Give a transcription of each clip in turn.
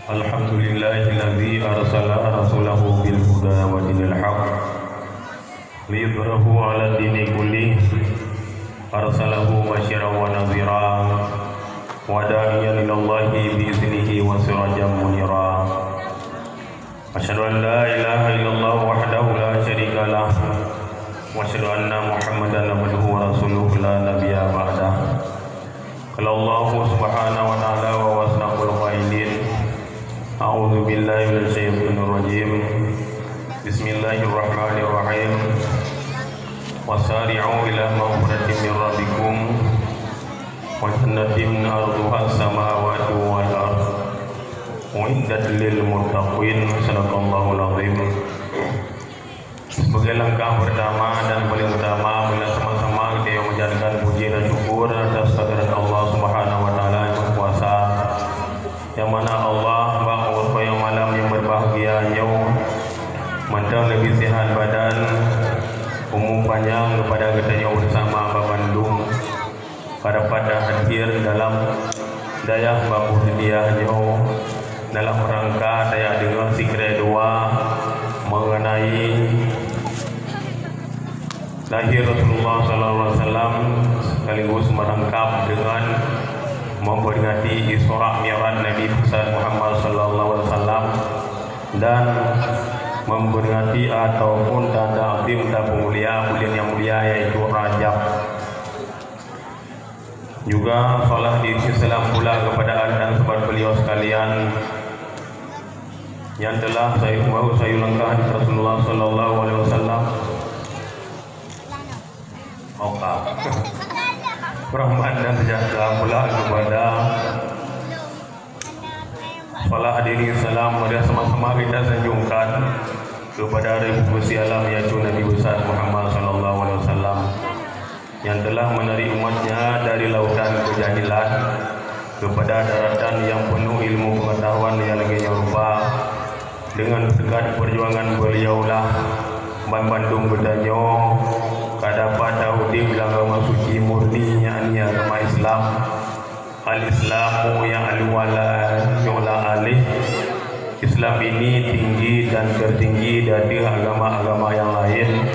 Alhamdulillahilladzi arsala rasulahu bil huda wa dinil haqq liyudhhirahu 'ala dini kullih arsalahu basyiran wa nadhira wa da'iyan ilallahi bi iznihi wa sirajan munira. Asyhadu an la ilaha illallah wahdahu la syarika lah wa asyhadu anna Muhammadan abduhu wa rasuluhu la nabiyya ba'dah. Qala Allah subhanahu wa ta'ala wa wasnaqul qailin. A'udzu billahi minasyaitonir rajim. Bismillahirrahmanirrahim. Wasari'u ila maghfiratin min rabbikum wa jannatin 'arduha as-samawati wal ardh uiddat lil muttaqin. Sadaqallahul azim. Sebagai langkah pertama dan paling utama, bila sama-sama kita menjadikan puji dan syukur atas kehadirat Allah Subhanahu wa taala yang berkuasa, yang mana Allah bangun pada malam yang berbahagia nyawa mantap lebih sihat badan, umur panjang kepada kita bersama Babandung pada hadir dalam daya baku sedia nyawa dalam rangka daya dengar sikre doa mengenai lahir Rasulullah SAW sekaligus merangkap dengan memperingati Isra Mi'raj Nabi besar Muhammad SAW dan memperingati ataupun tanda azim dan mulia bulan yang mulia yaitu Rajab. Juga salat diri salam pula kepada anda dan sahabat beliau sekalian yang telah saya langkah di Rasulullah SAW. Rahmat dan sejahtera pula kepada salah hadirin salam pada sama-sama kita sanjungkan kepada Republik Alam yaitu Nabi besar Muhammad SAW yang telah menarik umatnya dari lautan kejahilan kepada daratan yang penuh ilmu pengetahuan yang lagi rupa. Dengan berkat perjuangan beliaulah Bandung bertanya kadapat Daudi bilang agama suci murni yakni agama Islam. Al-Islamu yang al-wala yu'la alih. Islam ini tinggi dan tertinggi dari agama-agama yang lain.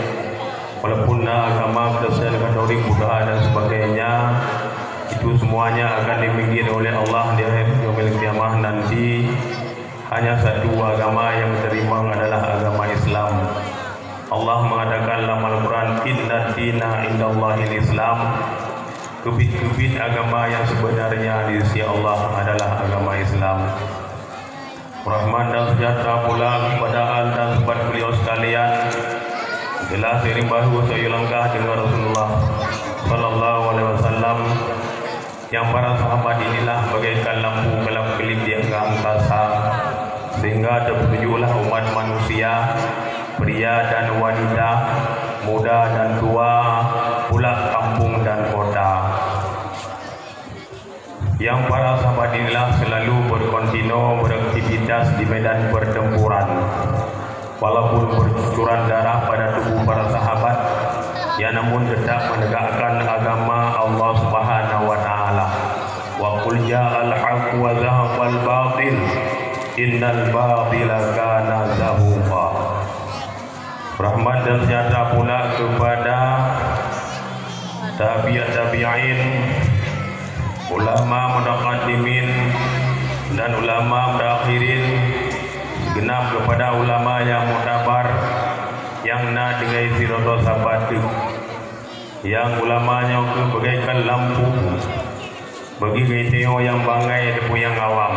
Walaupun agama Kristen, Katolik, Buddha dan sebagainya, itu semuanya akan dimiliki oleh Allah di akhir yaumil qiyamah nanti. Hanya satu agama yang diterima adalah agama Islam. Allah mengatakan dalam Al-Quran, inna dina indallahil Islam. Kebit-kebit agama yang sebenarnya di sisi Allah adalah agama Islam. Rahman dan sejahtera pula kepada anda dan sahabat beliau sekalian. Jelas sering bahu saya langkah dengan Rasulullah Sallallahu Alaihi Wasallam, yang para sahabat inilah bagaikan lampu kelap-kelip di angkasa, sehingga terpetunjuklah umat manusia, pria dan wanita, muda dan tua, pula kampung dan kota. Yang para sahabat inilah selalu berkontinu beraktivitas di medan pertempuran. Walaupun bercucuran darah pada tubuh para sahabat, ya namun tetap menegakkan agama Allah Subhanahu wa taala. Wa qul ja'al haqq wa zahaqal batil innal batila kana zahuqa. Rahmat dan sejahtera pula kepada tabi'in, ulama mutaqaddimin dan ulama mutakhirin, genap kepada ulama yang mutabar yang nak dengan siratul sabatik, yang ulamanya bagaikan lampu bagi kita yang bangai dan yang awam.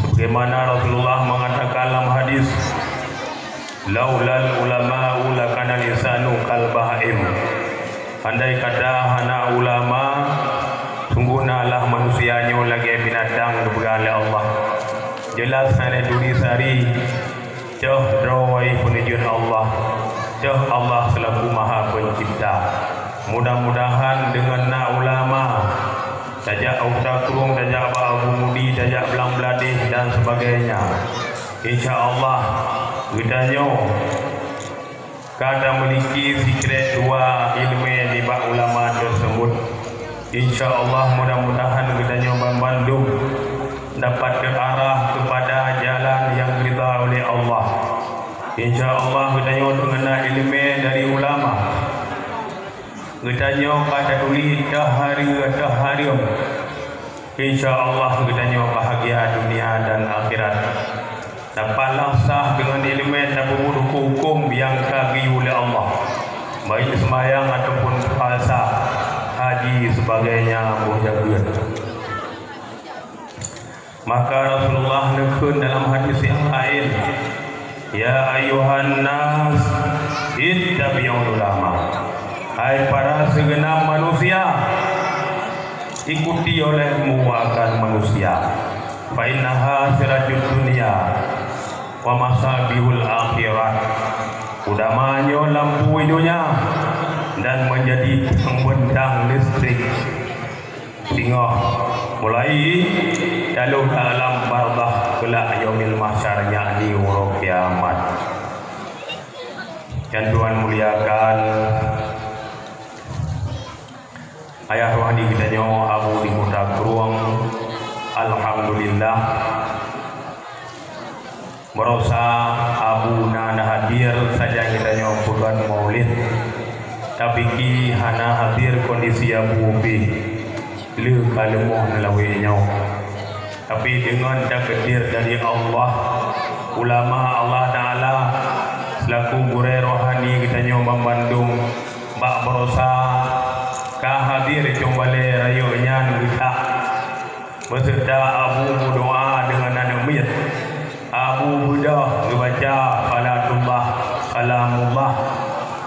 Sebagaimana Rasulullah mengatakan dalam hadis, laulal ulama'u lakana lisanu kal bahaim. Andai kata hana ulama, sungguhnya lah manusianya lagi binatang diberi Allah. Jelas hanya duri sari jauh drawai penunjuan Allah, jauh Allah selaku maha pencipta. Mudah-mudahan dengan nak ulama jajak Ausakrung, jajak Abu Mudi, jajak Belang Beladih dan sebagainya, InsyaAllah gedanya kada memiliki sikret dua ilmu yang dibak ulama tersebut. InsyaAllah mudah-mudahan gedanya Bandung dapat terarah kepada jalan yang diridha oleh Allah. InsyaAllah kita mengenai ilmu dari ulama. Kita pada duli hari InsyaAllah kita bahagia dunia dan akhirat. Dapatlah sah dengan ilmu dan hukum yang kagih oleh Allah, baik sembahyang ataupun puasa, haji sebagainya berjaga. Maka Rasulullah nekun dalam hadis yang lain, ya ayuhan nas ittabi'ul ulama. Hai para segenap manusia, ikuti olehmu akan manusia. Fa innaha sirajud dunia wa masabihul akhirat. Udamanyo lampu hidupnya dan menjadi pembentang listrik. Sehingga mulai dalam barzakh kelak yaumil mahsyar, yakni hari kiamat. Yang Tuhan muliakan, ayah rohani kita nyo Abu di Kota Keruang, alhamdulillah merasa Abu nana hadir saja kita nyo bukan maulid, tapi ki hana hadir kondisi Abu bi le kalemoh nelawe nyo. Tapi dengan takdir dari Allah, ulama Allah Ta'ala selaku guru rohani kita nyo membandung bak berosa ka hadir kembali rayunya kita beserta Abu berdoa dengan anak miyat. Abu Buddha membaca salatullah salamullah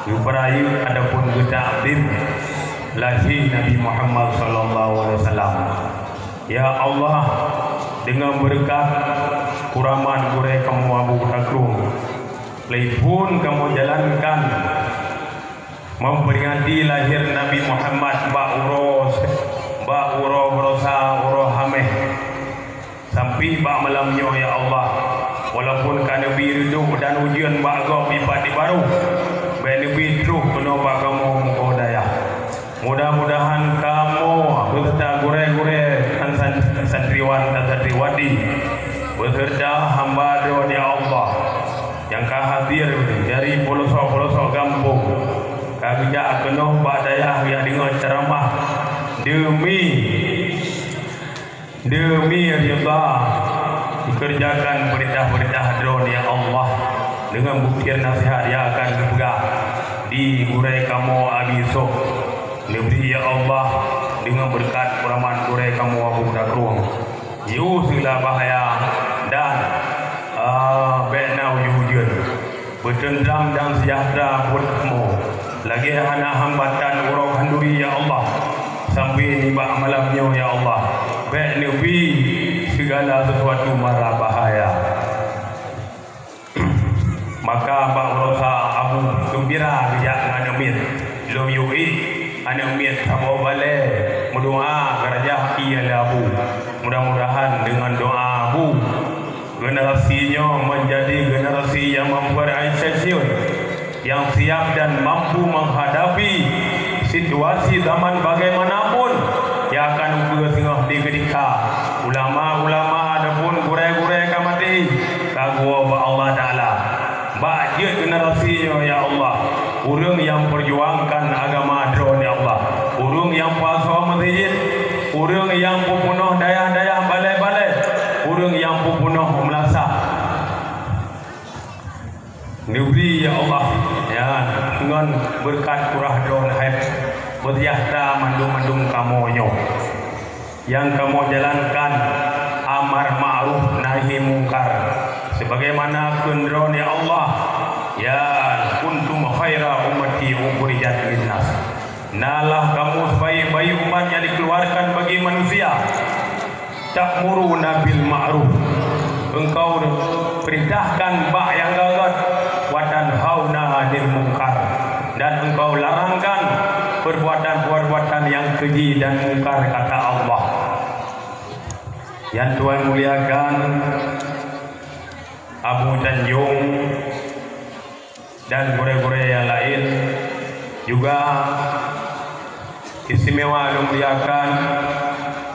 berayu adapun kita abdim lahir Nabi Muhammad sallallahu alaihi wasallam. Ya Allah, dengan berkat kuraman gure kamu Abu Bakrum, pun kamu jalankan memperingati lahir Nabi Muhammad Ba'uro berosa uro hameh sampai bak malamnya ya Allah. Walaupun kan Nabi hidup dan ujian bak agak pipati baru, baik Nabi terus kena bak kamu mukodaya. Mudah-mudahan kamu beserta gure-gure dan santriwan dan santriwati beserta hamba ya Allah yang hadir dari pelosok-pelosok kampung, kagak kena bak daya yang dengan ceramah demi ridha dikerjakan perintah-perintah drone ya Allah dengan buktian nasihat yang akan dipegang di gurai kamu abisok lebih ya Allah dengan berkat kuraman gurai kamu Abu Bakrum yusilah bahaya dan be'na wujud bertendang dan sejahtera buat kamu lagi hana hambatan urang handuri ya Allah sampai nibak malamnya ya Allah baik nabi segala sesuatu mara bahaya. Maka Pak Rosa Abu gembira bijak dengan Amir lo yui anak Amir sama balik berdoa kerajaan ia Abu, mudah-mudahan dengan doa Abu generasinya menjadi generasi yang memperaisyasiun, yang siap dan mampu menghadapi situasi zaman bagaimanapun yang akan bersinggah di ketika ulama-ulama adapun gure-gure kamati kagua ba Allah Ta'ala bajit generasinya ya Allah, urang yang perjuangkan agama drone ya Allah, urang yang puasa masjid, urang yang pupunuh daya-daya balai-balai, urang yang pupunuh melasa Nubri ya Allah ya dengan berkat kurah don haid berjahta mandung-mandung kamu nyo yang kamu jalankan amar ma'ruf nahi mungkar sebagaimana kendron ya Allah ya kuntum khaira ummati ukhrijat linnas. Nalah kamu sebaik-baik umat yang dikeluarkan bagi manusia. Ta'muruna bil ma'ruf, engkau perintahkan bak yang gagat wa tanhauna 'anil munkar, dan engkau larangkan perbuatan-perbuatan yang keji dan mungkar kata Allah. Yang Tuhan muliakan, Abu Tanjung dan gure-gure yang lain juga istimewa muliakan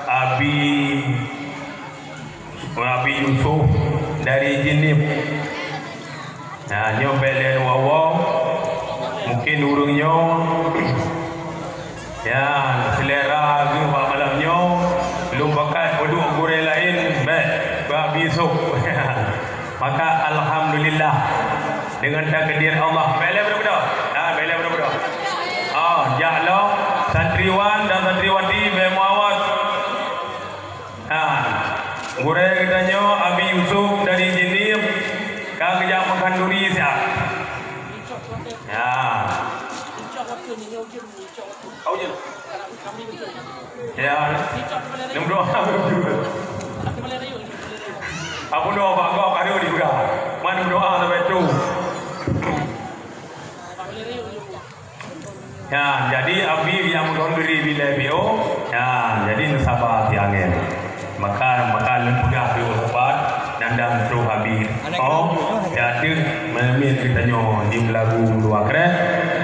Abi Nabi Yusuf dari Jinib. Nah, nyo belen wawong mungkin urungnya ya selera ke malamnya belum pakai produk goreng lain Nabi Yusuf. Maka alhamdulillah dengan takdir Allah. Belen berapa? Belen berapa? Jahlo santriwan dan santriwati bermuawat. Goreng katanya Abi Yusuf dari Jinib kang kerja makan duri siap. Ya. Kau je. Ya. Nombor aku doa pak kau kado di juga. Mana doa sampai tu. Ya, jadi Abi yang mengunduri bila bio. Ya, jadi sabar tiangin. Maka lempugah di obat nandang terus habis. Jadi memin kita nyo di lagu dua keren.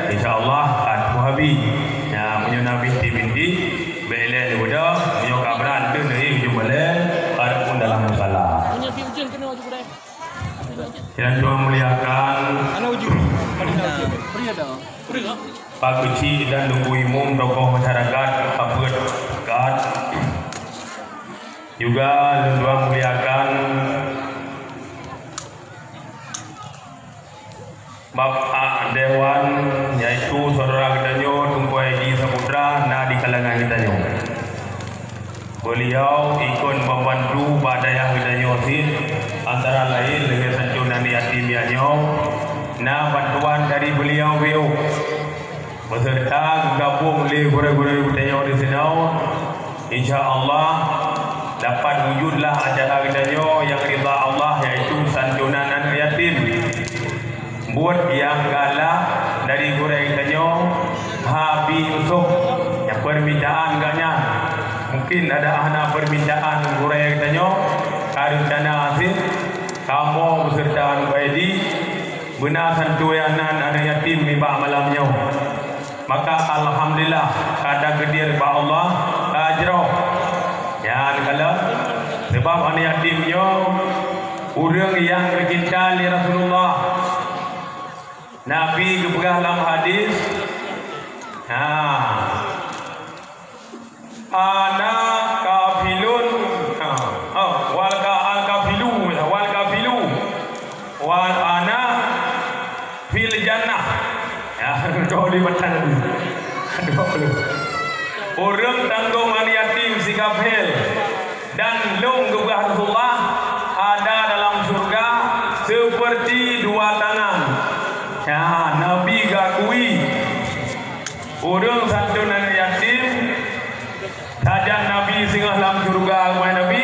InsyaAllah atu habis. Ya, menyuna binti-binti belen udah menyo kabran tu nih jumlah ada pun dalam masalah. Yang Tuhan muliakan. Pak Kecil dan Nunggu Imum tokoh masyarakat Papua Dekat juga Tuhan muliakan Bapak Dewan yaitu saudara kita nyo Tunku Haji Saputra nah di kalangan kita nyo. Beliau ikut membantu badayah kita nyo antara lain dengan sancunan yatim nyo. Nah bantuan dari beliau beserta gabung oleh guru-guru kita nyo di sini. InsyaAllah dapat wujudlah acara kita nyo yang rida Allah yaitu santunan anak yatim. Buat yang kalah dari guru kita nyo Abi Yusuf yang permintaan gaknya. Mungkin ada anak permintaan guru kita nyo karena hasil kamu beserta anak Edi benar santunan anak yatim ni bak malamnya. Maka alhamdulillah kada kedir ba Allah ajroh. Ya kalau sebab anak yatimnya orang yang bercinta li Rasulullah. Nabi keberah dalam hadis ana kafilun wal kafilu wal ana fil jannah. Ya, doa di macam tu. Orang tanggung anak yatim si kafir dan long keberah Rasulullah ada dalam surga seperti dua tangan. Ya, Nabi gakui orang satu anak yatim saja Nabi singgah dalam surga kepada Nabi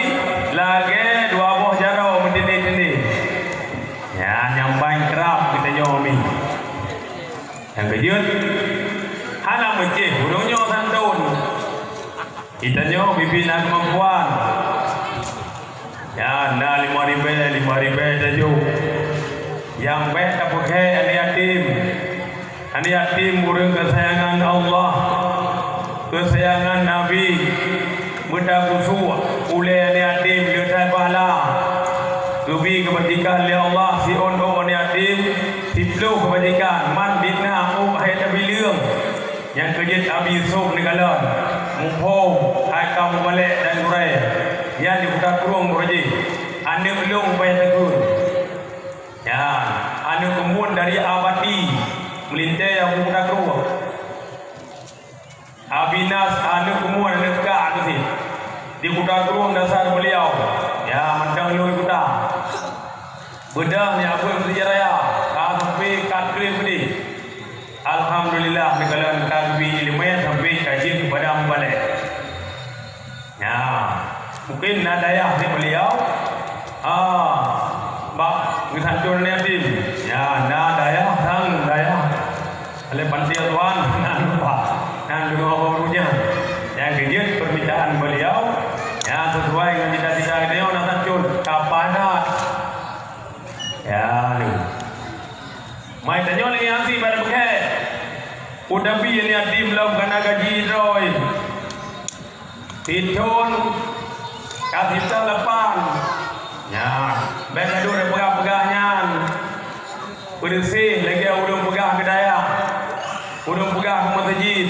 lagi dua buah jarau mendidih-didih. Ya, nyampai kerap kita nyomi. Yang kejut anak mencih urungnya santun kita nyo pimpinan kemampuan. Ya, anda 5.000 tajuk yang baik tak pakai anak yatim urung kesayangan Allah kesayangan Nabi benda khusus oleh anak yatim dia pahala lebih kebajikan oleh Allah si ondo anak yatim tiplo kebajikan man bina hai tabi leung yang kejit Abi Yusuf negala mumpung hai kamu balik dan gurai yang dibuka kurung berji anda belum bayar tegur. Ya, anu kemun dari abadi melintai yang muda keruh. Abinas anu kemun negak tu sih. Di muda keruh dasar beliau. Ya, macam lu kuda. Bedang ni apa yang berjaya? Sampai katkrim ni. Alhamdulillah negara kalbi ilmiah sampai kaji kepada balik. Ya, mungkin nadayah ni beliau. Bak ngesancur yatim. Ya, na daya sang daya. Oleh pantian tuan nan lupa. Nan dua barunya. Yang kejut permintaan beliau ya sesuai dengan cita-cita beliau nak sancur kapadat. Ya, ni. Mai tanya lagi asi pada pakai. Udah bi ni yatim lau kena gaji roy. Tidun kasih lepan Ya, baik gaduh ada pegah-pegahnya. Bersih lagi udung pegah ke dayak. Udung pegah ke masjid.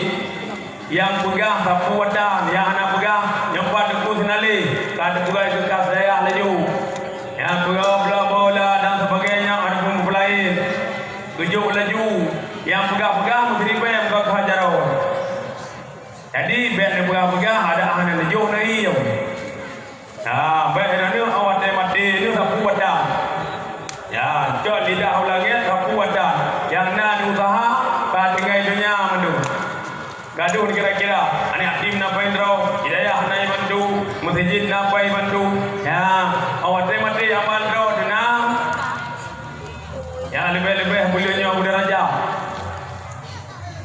Yang pegah sapu wadah, yang anak pegah nyempat deku senali. Kada pegah ke kas dayak laju. Yang pegah bola-bola dan sebagainya ada pun lain. Kejuk laju. Yang pegah-pegah mesti dipem ke hajarau. Jadi baik pegah-pegah ada anak laju nai. Nah, baik ni awak mati ni sapu wadah. Ya, jod lidah ulangnya sapu wadah. Yang nan usaha tak tinggal dunia mandu. Gaduh kira-kira. Anak tim napai draw, hidayah nai bantu, masjid napai bantu. Ya, awak mati aman draw denam. Ya, lebih-lebih beliaunya udah raja.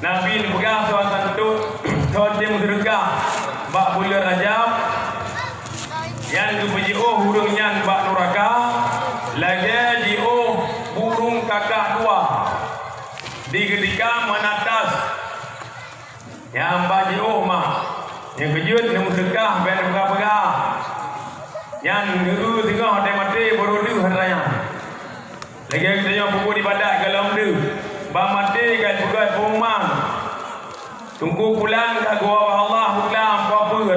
Nabi ni pegang soal tentu, soal dia sedekah. Bak beliau raja. Yang dipuji hurungnya bak nuraka, lagi di burung kakak dua di ketika menatas yang bagi mah yang kejut yang sedekah ben pegah-pegah yang dulu tengok ada mati baru du haraya lagi kita yang buku di badak dalam du ba mati kat pegai pemang tunggu pulang kat gua Allah pulang apa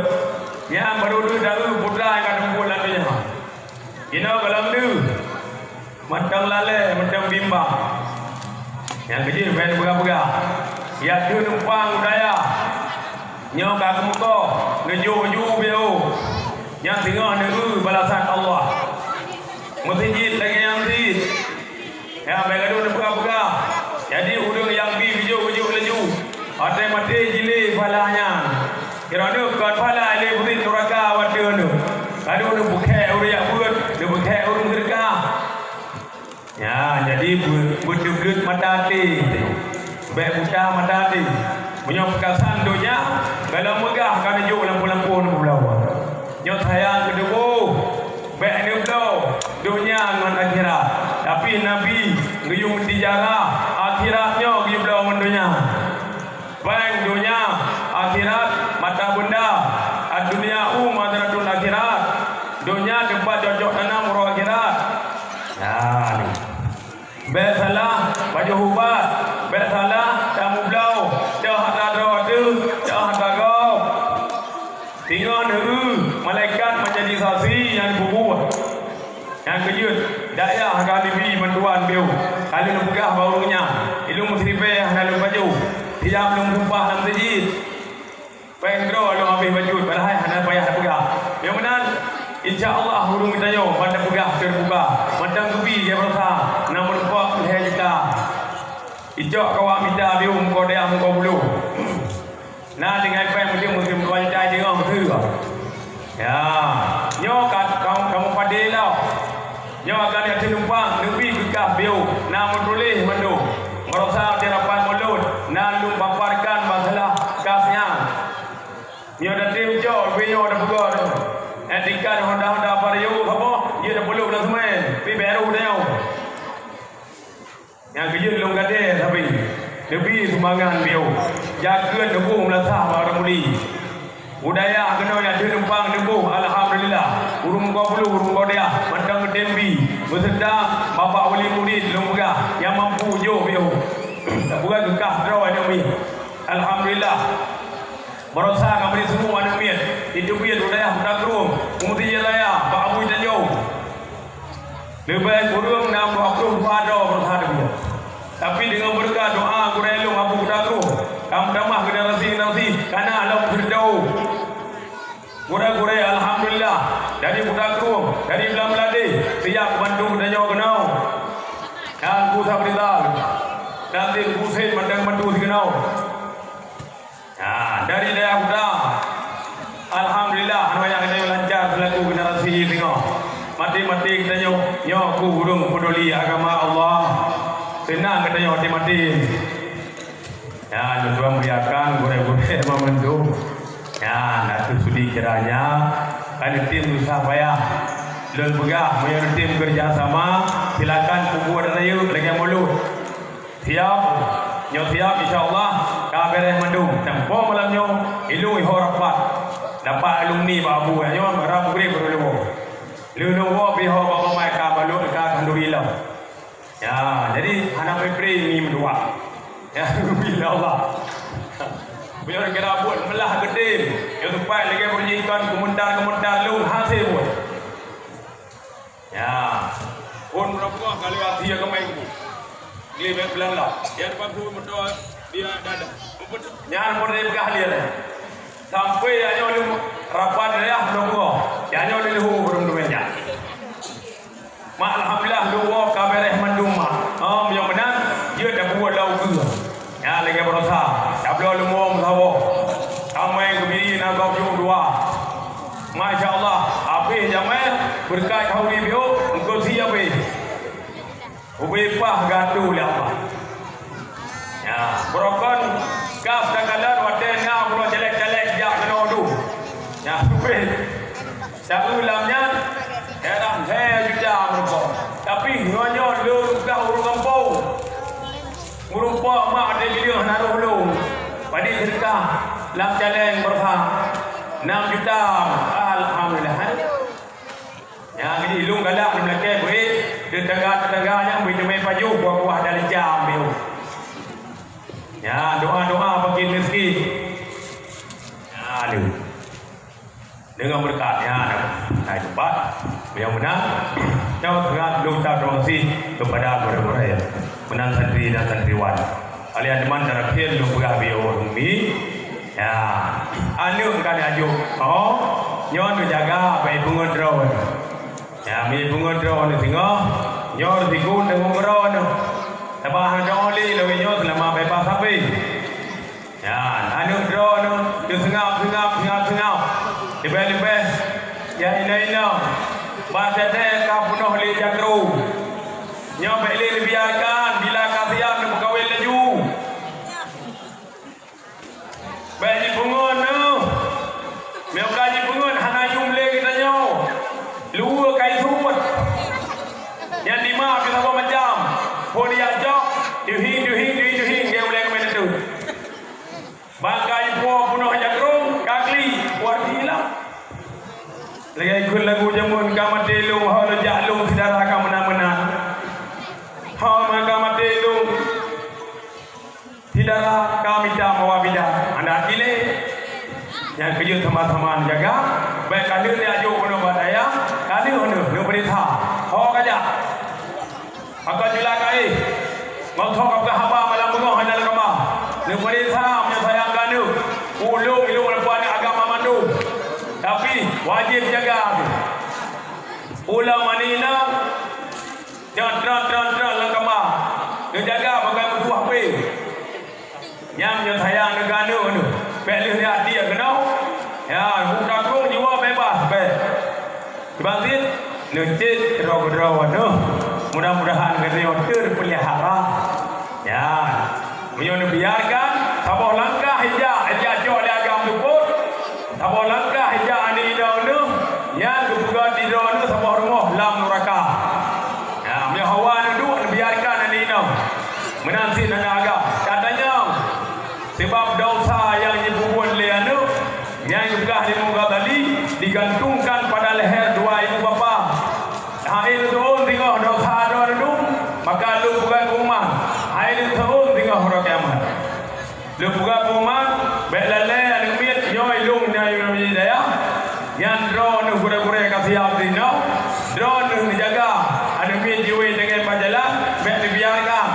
yang baru du daru putra kat tunggu lalunya ino dalam du matang lale matang bimbang yang kecil ben pegah-pegah ya tu numpang budaya nyo ka kemuko ngeju-ju bio yang tengah negeri balasan Allah masjid lagi yang di ya baik adu pegah-pegah jadi udung yang bi biju laju ate mati jili falahnya kirana kan falah le budi neraka wadeu adu bukhe uriya buat bukhe urung sedekah. Ya, jadi berduduk mata hati. Baik buta mata hati. Punya perkataan dunia, kalau megah kan juk lampu-lampu ni belau. Nyo sayang kedua. Baik ni belau dunia dengan akhirat. Tapi Nabi ngeyung dijaga akhiratnya gi belau dengan dunia. Baik dunia, akhirat mata benda. Dunia madratun akhirat. Dunia tempat cocok tanam roh akhirat. Ya ni. Baik salah baju hubat, baik salah tamu belau, dah ada roda, dah ada gau. Tinggal negeri malaikat menjadi saksi yang berbuat. Yang kejut, daya kali bi bantuan biu. Kali lu pegah barunya, ilmu musrifeh lalu baju. Tiap belum tumpah dalam masjid. Pengro lu habis baju, balai hana payah pegah. Yang benar InsyaAllah hurung kita yo pada pegah terbuka macam kubi dia berasa namun pak leher kita ijak kawak minta dia muka dia muka bulu nah dengan apa yang mesti wanita dia betul ya nyo kamu padilau nyo akan dia numpang nebi kekah biu namun boleh mandu merasa dia dapat mulut nalu paparkan masalah kasnya nyo dah tim jo nyo dah pegah tu Etikan Honda Vario apa dia dah perlu dah semua pi baru dah yang kerja belum gade tapi lebih sumbangan bio jaga debung lasah baru muli budaya kena yang dia numpang debung alhamdulillah urung kau perlu urung kau dia mandang dembi bersedar bapak wali murid belum pegah yang mampu jo bio tak bukan gekah draw ada mi alhamdulillah merasa kami semua ada mian itu biar budaya budak rum kemudian jelaya Pak Abu Tanjung lebih kurang 60 pada bersama dia tapi dengan berkat doa kurelung Abu budak rum kamu damah generasi karena alam berdau gura-gura alhamdulillah dari budak rum dari belah melade siap bantu Tanjung kenau dan ku sabridal nanti Husain mandang bantu kenau. Ya, dari daerah Huda alhamdulillah anu yang kita lancar selaku generasi tengok mati-mati kita nyo ku hurung peduli agama Allah senang kita nyo mati-mati ya tuan muliakan gure-gure membantu ya nak sudi kiranya kan tim usaha payah dan pegah punya tim kerjasama silakan kubu rayu lagi mulut siap nyo siap insyaallah kabareh mandung tempo malam nyo ilu ihor rapat dapat alumni babu nyo rabu gre perlu Lu wa biha bapa mereka balu dekat alhamdulillah. Ya, jadi anak April ni berdua. Ya, alhamdulillah Allah. Punya orang kira buat melah gede. Yang tepat lagi berjikan kementar lu hasil pun. Ya. Pun berapa kali hati yang kemain tu. Gila belan lah. Yang depan tu berdoa dia dada. Jangan boleh berkah dia lah. Sampai hanya oleh rapat dia berdoa. Hanya oleh lahu burung dunia. Mak alhamdulillah doa kabar rahman duma. Yang benar dia dah buat lau ke. Ya lagi berusaha. Tak boleh lumum sawo. Ramai kebiri nak kau dua. Masya-Allah, apa jamai berkat kau ni bio engkau siap weh. Ubepah gaduh le Allah. Ya, berokon kas dakalan wadena mulo jelek-jelek jak kena du. Ya, weh. Tak ulamnya era saya juga mereka. Tapi nyonya lu ka urung kampung. Merupa mak ada dia naruh belum. Padi sedekah lam jalan berhang 6 juta. Alhamdulillah. Ya jadi ilung galak di belakang boleh tetangga-tetangga yang boleh paju buah-buah dalam jam dia. Ya doa-doa bagi rezeki. Ya lu. Dengan berkatnya naik cepat yang menang. Jauh tengah luta terima kasih kepada guru-guru ya. Menang santri dan santriwan. Kalian teman cara kian lu berah bio umi. Ya, anu kan ajuk. Oh, nyon jaga baik bunga drone. Ya, mi bunga drone tengok. Nyon dikun dengan drone. Tabah drone lebih nyon selama bebas sampai. Ya, anu drone tu sengap. Lebih. Ya ina. Bahasa teh ka punoh li jakru. Nyon beli biarkan bila kasihan nak kawin laju. Bayi pungun tu. Meu kaji pungun hana jumle kita nyo. Luar kai suut. Yang lima kita buat macam. Pun dia jok. Duhing dia boleh ke mana tu. Bangkai punuh jagrung kakli buat hilang. Lagi ikut lagu jamun kamat delung hau jahlung saudara kamu menang-menang. Hau kamat delung tidaklah kami dah mawabidah anda pilih yang kerja sama-sama jaga baik kali ni ajuk guna badaya kali ni berita hau kaja maka jula kai mau thok ke haba malam bunga hanal kama ni berita menyayangkan ni ulung lepuan agama mandu tapi wajib jaga ulama manina jangan langkama dia jaga bagai musuh apa yang menyayang negara ni pelih dia kena ya buka kurung jiwa bebas baik dibangkit necit terau-terau tu mudah-mudahan kita terpelihara ya menyono biarkan sabah langkah hijau jauh dari agama tu pun sabah langkah hijau ni dah tu yang juga di dalam sabah rumah lam neraka ya menyahawan tu biarkan ni dah menanti nang agak katanya sebab dosa yang dibuat oleh anu yang juga di muka tadi digantungkan pada leher dua ibu bapa. Hari itu tengok dosa itu maka lu bukan umat. Hari itu tengok orang kiamat. Lu bukan umat belale anu mit nyoi lung na yu daya. Yang drone gura-gura kasih abdi no. Drone dijaga anu mit jiwa dengan pajalan bek dibiarkan.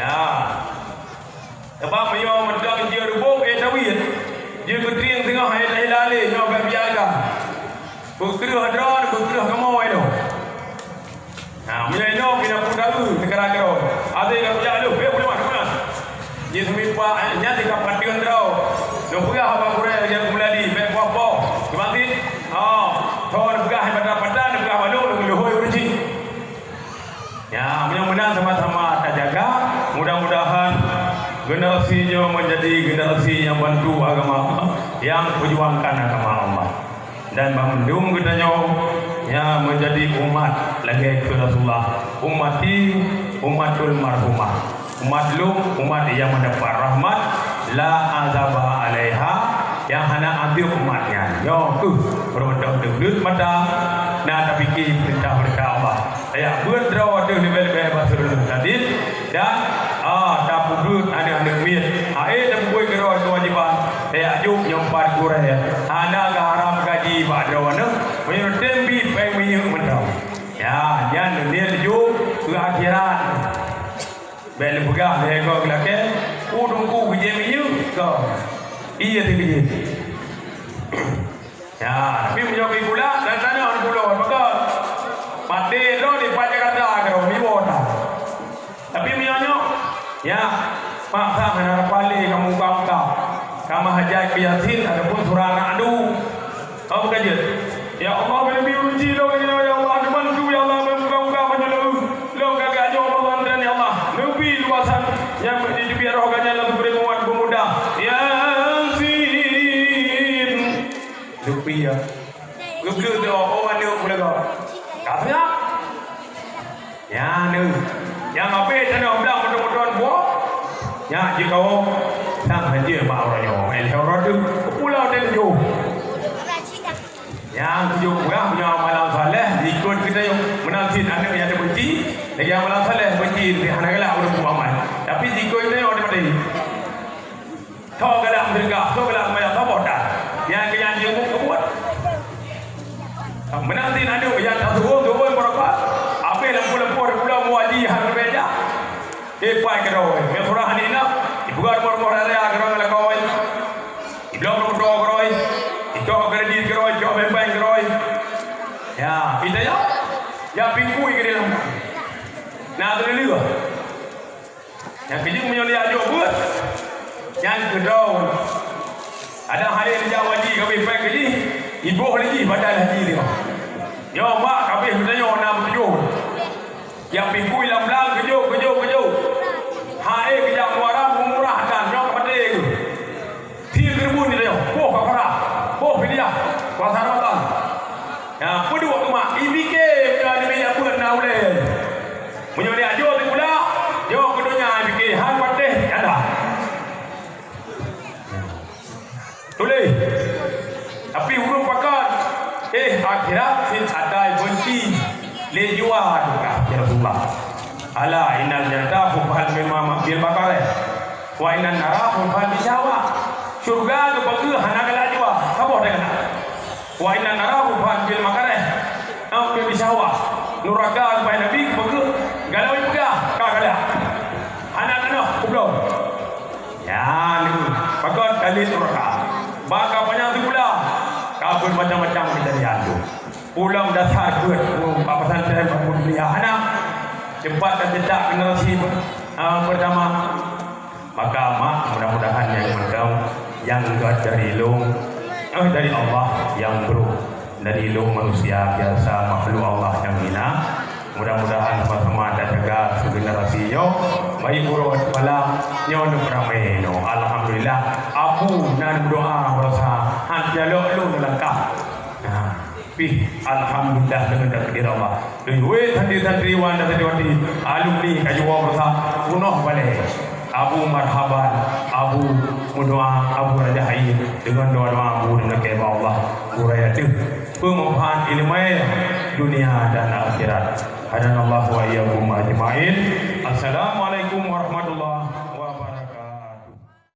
Ya. Sebab dia mendak dia rubung tawid. Dia bertriang tengah hai lale nyo biarkan. Berkerah drone berkerah kamu itu. Nah, mulai no kita pun tahu negara kau. Ada yang berjalan lu, boleh mana? Dia semua nyati kapan dia drone. Lu pegah apa kurang dia mulai di baik apa. Kebanti. Thon pegah pada pegah balu lu hoi urusi. Ya, mudah-mudahan sama-sama kita jaga. Mudah-mudahan generasinya menjadi generasi yang bantu agama, yang perjuangkan agama Allah dan mendung kitanya yang menjadi umat lagi ke Rasulullah ummati ummatul marhumah umat lu umat yang mendapat rahmat la azaba alaiha yang hana ambil umatnya yo tu bermedang degdut mata nak fikir perintah Allah. Ya, berdraw ada lebih-lebih bahasa tadi dan tak pudut ada mit. Dah buat kira kewajiban. Ya, juk nyompat kurang ya. Anak haram gaji pak draw nak. Punya tembi peng minyak mendaw. Ya, jangan dia juk ke akhirat. Bel pegang dia kau belakang. Udungku kerja minyak kau. Iya tu kerja. Ya, tapi menjawab pula dan sana orang pulau maka mati lo di Jakarta kalau miwota. Tapi mianyo ya, maksa menar pali kamu bangka. Kamu hajat biasin ataupun surana adu. Kamu kerja. Ya Allah lebih uji lo ya Allah bantu ya Allah buka-buka menjelu. Lo gagak jo Allah dan ya Allah. Lebih luasan yang biar rohnya lalu beri muat pemuda. Ya Lupi ya, lupi tu orang ni boleh kau. Katanya, ya ni, yang apa yang nak bilang betul-betul buat, ya jika kau sang haji mau orang yang, orang tu pulau dia tu. Yang tu punya malam saleh, ikut kita yang menanti anak yang ada benci, lagi yang malam saleh benci, anak kelak orang buat amal. Tapi jika kita yang ada mati, kau kelak mereka, kau kelak mereka kau bodoh. Yang kejanji umum buat menanti nadu yang turun berapa apa lempu-lempu pulau muaji harus beda pai keroi memurah ni nak ibu gar mor area keroi la koi iblo do keroi itu kredit keroi job bank keroi ya itu ya pingkui ke dalam nah tu dulu yang kejing menyoli ajo buat yang kedua ada hari ni jawab haji kami baik haji ibu haji badal haji dia yo mak kami sebenarnya nak bertujuh yang pingkui lam-lam kejuk hai kejap muara murah dan yang pedih tiga ribu ni dia boh kakara boh dia kuasa Ramadan ya kedua tu mak IBK dan meja pun nak boleh menyoli ajo tu pula yo keduanya IBK han pedih ada boleh tapi huruf pakat akhirat sin adai benci lejuan ya Rasulullah ala innal jannata hubal mimma bil bakare wa innan nara hubal bisawa surga tu bagi hana kala jua sabo dengan wa innan nara hubal bil makare au bil bisawa nuraga bai nabi bagi galau ibuga kala hana kana kublo ya ni pakat kali nuraga baka banyak tu pula kabur macam-macam kita diadu pulang dasar duit papasan saya pembunuh anak cepat dan jejak generasi pertama maka mak mudah-mudahan yang mendam yang dari long dari Allah yang bro dari long manusia biasa makhluk Allah yang hina mudah-mudahan sama-sama ada jaga generasi yo baik urut malam nyon prameno alhamdulillah aku nan doa berasa hanya lo lengkap alhamdulillah dengan takdir Allah dewe santri-santri wan dan santriwati alumni kajwa berasa punoh balik Abu marhaban Abu mudoa Abu raja hai dengan doa-doa Abu dengan keba Allah uraya tu pemohon ilmu dunia dan akhirat. Hadanallahu wa iyyakum ajmain. Assalamualaikum warahmatullahi